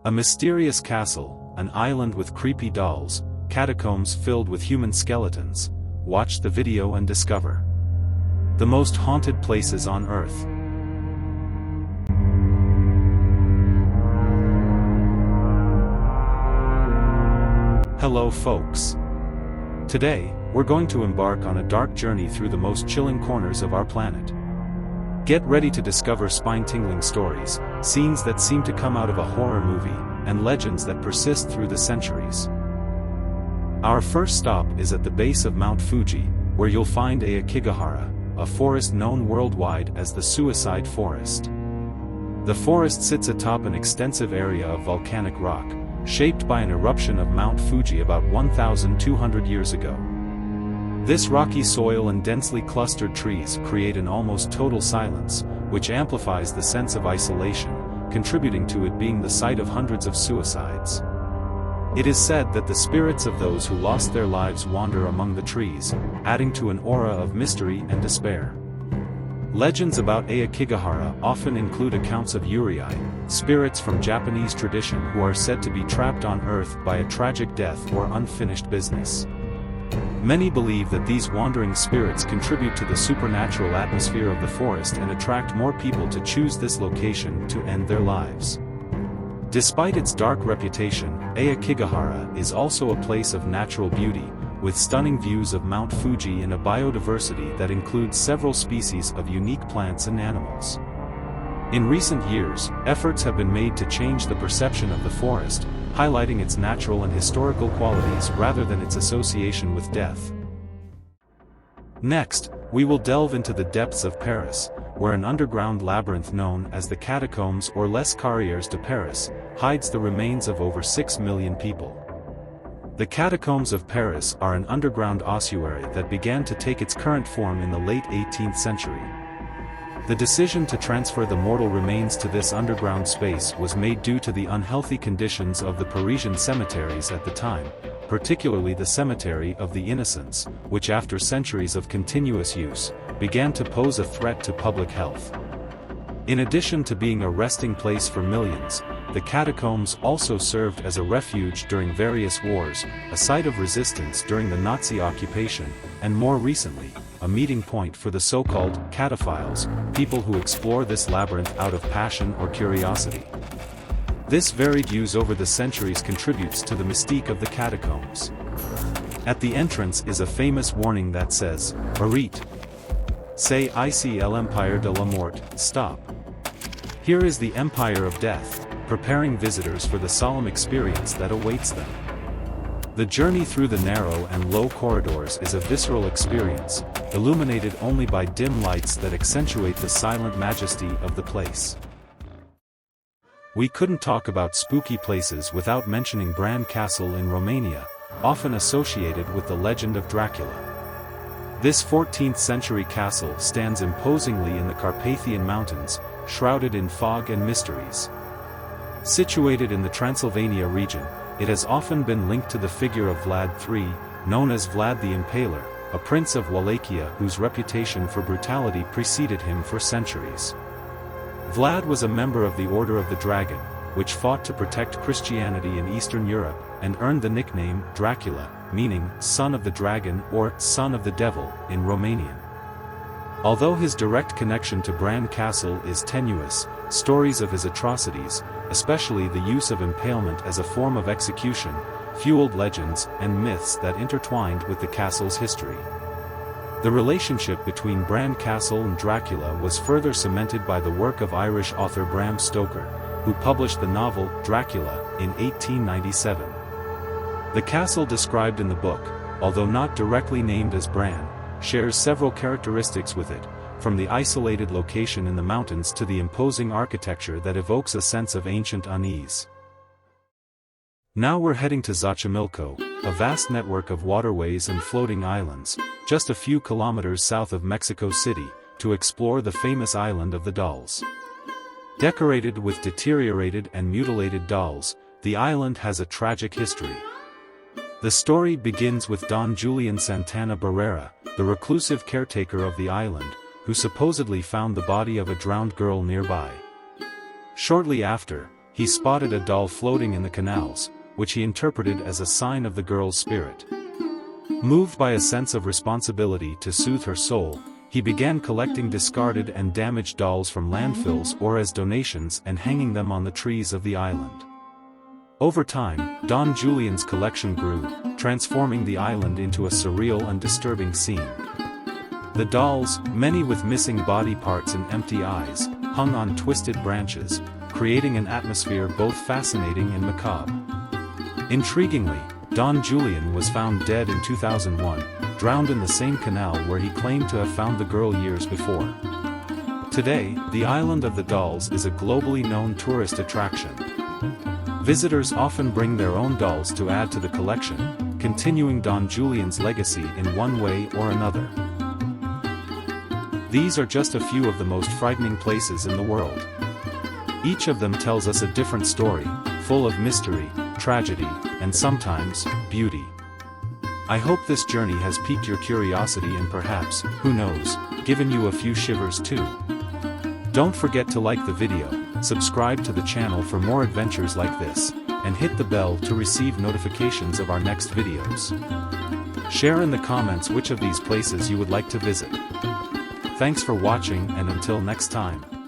A mysterious castle, an island with creepy dolls, catacombs filled with human skeletons. Watch the video and discover the most haunted places on Earth. Hello folks. Today, we're going to embark on a dark journey through the most chilling corners of our planet. Get ready to discover spine-tingling stories, scenes that seem to come out of a horror movie, and legends that persist through the centuries. Our first stop is at the base of Mount Fuji, where you'll find Aokigahara, a forest known worldwide as the Suicide Forest. The forest sits atop an extensive area of volcanic rock, shaped by an eruption of Mount Fuji about 1,200 years ago. This rocky soil and densely clustered trees create an almost total silence, which amplifies the sense of isolation, contributing to it being the site of hundreds of suicides. It is said that the spirits of those who lost their lives wander among the trees, adding to an aura of mystery and despair. Legends about Aokigahara often include accounts of yurei, spirits from Japanese tradition who are said to be trapped on Earth by a tragic death or unfinished business. Many believe that these wandering spirits contribute to the supernatural atmosphere of the forest and attract more people to choose this location to end their lives. Despite its dark reputation, Aokigahara is also a place of natural beauty, with stunning views of Mount Fuji and a biodiversity that includes several species of unique plants and animals. In recent years, efforts have been made to change the perception of the forest, highlighting its natural and historical qualities rather than its association with death. Next, we will delve into the depths of Paris, where an underground labyrinth known as the Catacombs or Les Carrières de Paris hides the remains of over 6 million people. The Catacombs of Paris are an underground ossuary that began to take its current form in the late 18th century. The decision to transfer the mortal remains to this underground space was made due to the unhealthy conditions of the Parisian cemeteries at the time, particularly the Cemetery of the Innocents, which after centuries of continuous use, began to pose a threat to public health. In addition to being a resting place for millions, the catacombs also served as a refuge during various wars, a site of resistance during the Nazi occupation, and more recently, a meeting point for the so-called cataphiles, people who explore this labyrinth out of passion or curiosity. This varied use over the centuries contributes to the mystique of the catacombs. At the entrance is a famous warning that says, "Arrête. Say ici l'Empire de la Mort, stop." Here is the Empire of Death, preparing visitors for the solemn experience that awaits them. The journey through the narrow and low corridors is a visceral experience, illuminated only by dim lights that accentuate the silent majesty of the place. We couldn't talk about spooky places without mentioning Bran Castle in Romania, often associated with the legend of Dracula. This 14th century castle stands imposingly in the Carpathian Mountains, shrouded in fog and mysteries. Situated in the Transylvania region, it has often been linked to the figure of Vlad III, known as Vlad the Impaler, a prince of Wallachia whose reputation for brutality preceded him for centuries. Vlad was a member of the Order of the Dragon, which fought to protect Christianity in Eastern Europe, and earned the nickname Dracula, meaning son of the dragon or son of the devil in Romanian. Although his direct connection to Bran Castle is tenuous, stories of his atrocities, especially the use of impalement as a form of execution, fueled legends and myths that intertwined with the castle's history. The relationship between Bran Castle and Dracula was further cemented by the work of Irish author Bram Stoker, who published the novel Dracula in 1897. The castle described in the book, although not directly named as Bran, shares several characteristics with it, from the isolated location in the mountains to the imposing architecture that evokes a sense of ancient unease. Now we're heading to Xochimilco, a vast network of waterways and floating islands, just a few kilometers south of Mexico City, to explore the famous island of the dolls. Decorated with deteriorated and mutilated dolls, the island has a tragic history. The story begins with Don Julian Santana Barrera, the reclusive caretaker of the island, who supposedly found the body of a drowned girl nearby. Shortly after, he he spotted a doll floating in the canals, which he interpreted as a sign of the girl's spirit. Moved by a sense of responsibility to soothe her soul, he began collecting discarded and damaged dolls from landfills or as donations and hanging them on the trees of the island. Over time, Don Julian's collection grew, transforming the island into a surreal and disturbing scene. The dolls, many with missing body parts and empty eyes, hung on twisted branches, creating an atmosphere both fascinating and macabre. Intriguingly, Don Julian was found dead in 2001, drowned in the same canal where he claimed to have found the girl years before. Today, the Island of the Dolls is a globally known tourist attraction. Visitors often bring their own dolls to add to the collection, continuing Don Julian's legacy in one way or another. These are just a few of the most frightening places in the world. Each of them tells us a different story, full of mystery, tragedy, and sometimes, beauty. I hope this journey has piqued your curiosity and perhaps, who knows, given you a few shivers too. Don't forget to like the video, subscribe to the channel for more adventures like this, and hit the bell to receive notifications of our next videos. Share in the comments which of these places you would like to visit. Thanks for watching and until next time.